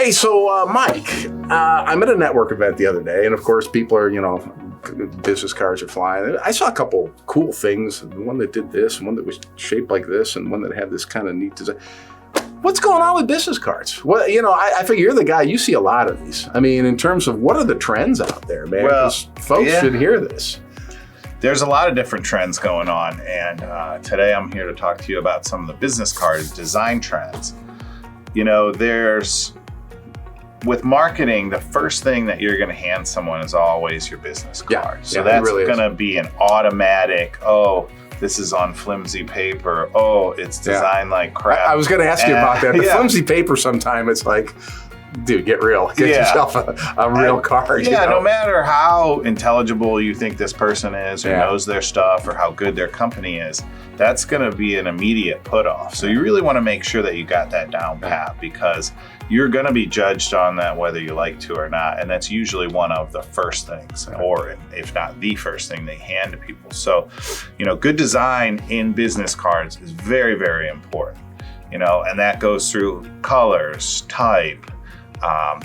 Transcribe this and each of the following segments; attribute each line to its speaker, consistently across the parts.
Speaker 1: Hey, so Mike, I'm at a network event the other day, and of course, people are, business cards are flying. I saw a couple cool things. One that did this, one that was shaped like this, and one that had this kind of neat design. What's going on with business cards? Well, I figure you're the guy. You see a lot of these. I mean, in terms of what are the trends out there, man?
Speaker 2: Well,
Speaker 1: folks should hear this.
Speaker 2: There's a lot of different trends going on, and today I'm here to talk to you about some of the business card design trends. With marketing, the first thing that you're going to hand someone is always your business card. So that's really going to be an automatic, this is on flimsy paper. Oh, it's designed like crap.
Speaker 1: I was going to ask you about that. The flimsy paper, sometime it's like, dude, get real. Get yourself a real card.
Speaker 2: Yeah, no matter how intelligible you think this person is or knows their stuff or how good their company is, that's going to be an immediate put off. So you really want to make sure that you got that down pat, because you're going to be judged on that whether you like to or not. And that's usually one of the first things, or if not the first thing they hand to people. So, good design in business cards is very, very important, and that goes through colors, type.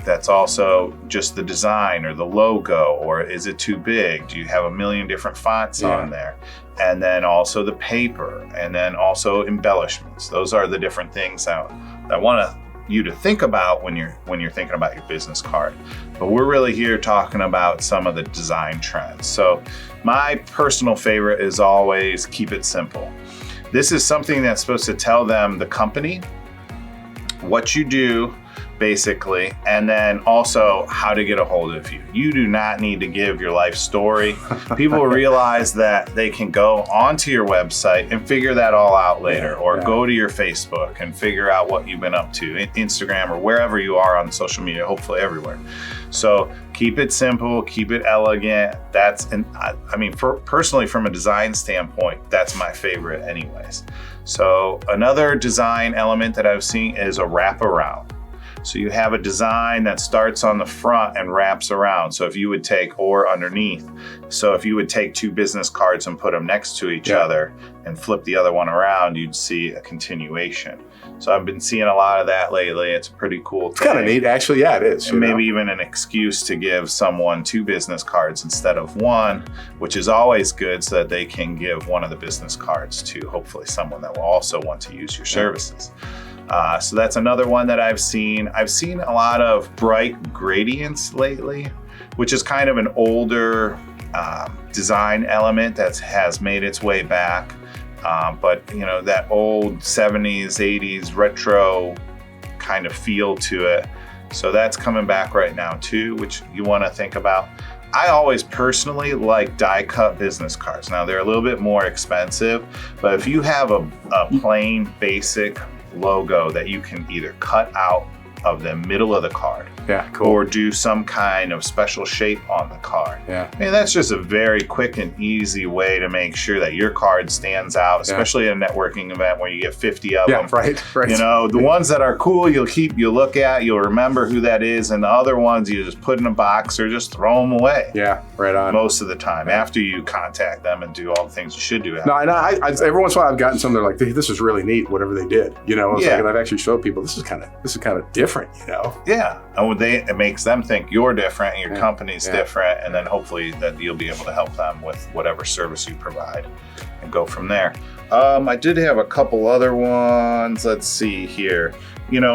Speaker 2: That's also just the design or the logo, or is it too big? Do you have a million different fonts on there? And then also the paper, and then also embellishments. Those are the different things that I want you to think about when you're thinking about your business card. But we're really here talking about some of the design trends. So my personal favorite is always keep it simple. This is something that's supposed to tell them the company, what you do, basically, and then also how to get a hold of you. You do not need to give your life story. People realize that they can go onto your website and figure that all out later, or go to your Facebook and figure out what you've been up to, Instagram or wherever you are on social media, hopefully everywhere. So keep it simple, keep it elegant. Personally, from a design standpoint, that's my favorite anyways. So another design element that I've seen is a wraparound. So you have a design that starts on the front and wraps around. So if you would take, or underneath. So if you would take two business cards and put them next to each other and flip the other one around, you'd see a continuation. So I've been seeing a lot of that lately. It's a pretty cool thing.
Speaker 1: It's kind of neat, actually. Yeah, it is.
Speaker 2: And maybe even an excuse to give someone two business cards instead of one, which is always good, so that they can give one of the business cards to hopefully someone that will also want to use your services. So that's another one that I've seen. I've seen a lot of bright gradients lately, which is kind of an older design element that has made its way back. But that old 70s, 80s retro kind of feel to it. So that's coming back right now too, which you want to think about. I always personally like die cut business cards. Now they're a little bit more expensive, but if you have a plain basic logo that you can either cut out of the middle of the card, or do some kind of special shape on the card. That's just a very quick and easy way to make sure that your card stands out, especially at a networking event where you get 50 of them.
Speaker 1: Right.
Speaker 2: The ones that are cool, you'll look at, you'll remember who that is, and the other ones you just put in a box or just throw them away.
Speaker 1: Right on.
Speaker 2: Most of the time, after you contact them and do all the things you should do.
Speaker 1: No, I every once in a while I've gotten some. They're like, this is really neat, whatever they did. And I've actually showed people this is kind of different.
Speaker 2: And it makes them think you're different and your company's different, and then hopefully that you'll be able to help them with whatever service you provide and go from there. I did have a couple other ones. Let's see here.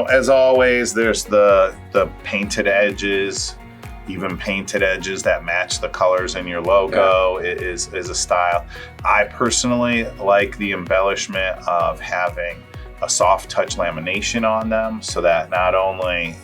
Speaker 2: As always, there's the painted edges, even painted edges that match the colors in your logo is a style. I personally like the embellishment of having a soft touch lamination on them, so that not only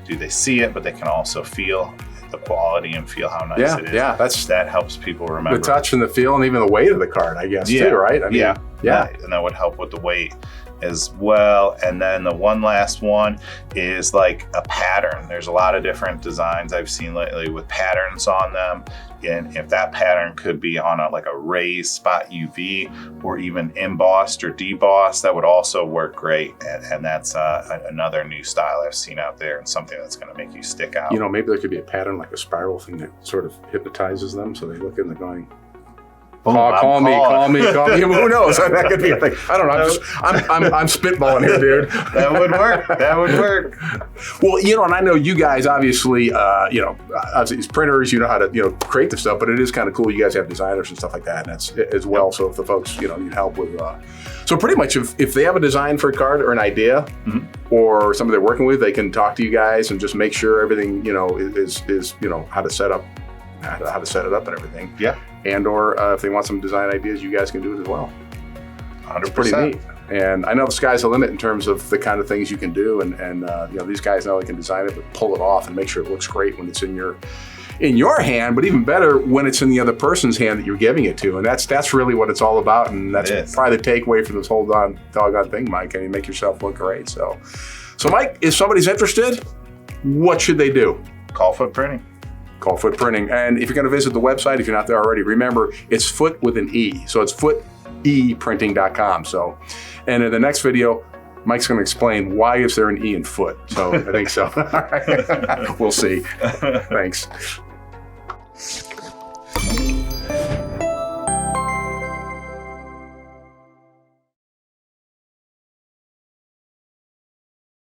Speaker 2: do they see it, but they can also feel the quality and feel how nice it is. That helps people remember
Speaker 1: the touch and the feel, and even the weight of the card, I guess, too, right?
Speaker 2: And that would help with the weight as well. And then the one last one is like a pattern. There's a lot of different designs I've seen lately with patterns on them. And if that pattern could be on a raised spot UV, or even embossed or debossed, that would also work great. And that's another new style I've seen out there, and something that's going to make you stick out.
Speaker 1: Maybe there could be a pattern like a spiral thing that sort of hypnotizes them, so they look in the going, Call me. Who knows? That could be a thing. I don't know. I'm spitballing here, dude.
Speaker 2: That would work.
Speaker 1: Well, and I know you guys obviously, obviously as printers, you know how to, create the stuff, but it is kind of cool. You guys have designers and stuff like that, and that's as well. So if the folks, need help with, so pretty much if they have a design for a card or an idea, or somebody they're working with, they can talk to you guys and just make sure everything, is how to set up. How to set it up and everything. Yeah. And or if they want some design ideas, you guys can do it as well.
Speaker 2: 100%.
Speaker 1: It's pretty neat. And I know the sky's the limit in terms of the kind of things you can do. And these guys know they can design it, but pull it off and make sure it looks great when it's in your hand, but even better when it's in the other person's hand that you're giving it to. And that's really what it's all about. And that's probably the takeaway from this whole doggone thing, Mike. And you make yourself look great. So Mike, if somebody's interested, what should they do?
Speaker 2: Call Foot Printing.
Speaker 1: Call Foot Printing. And if you're going to visit the website, if you're not there already, remember it's foot with an E. So it's footeprinting.com. So, and in the next video, Mike's going to explain why is there an E in foot. So I think so. We'll see. Thanks.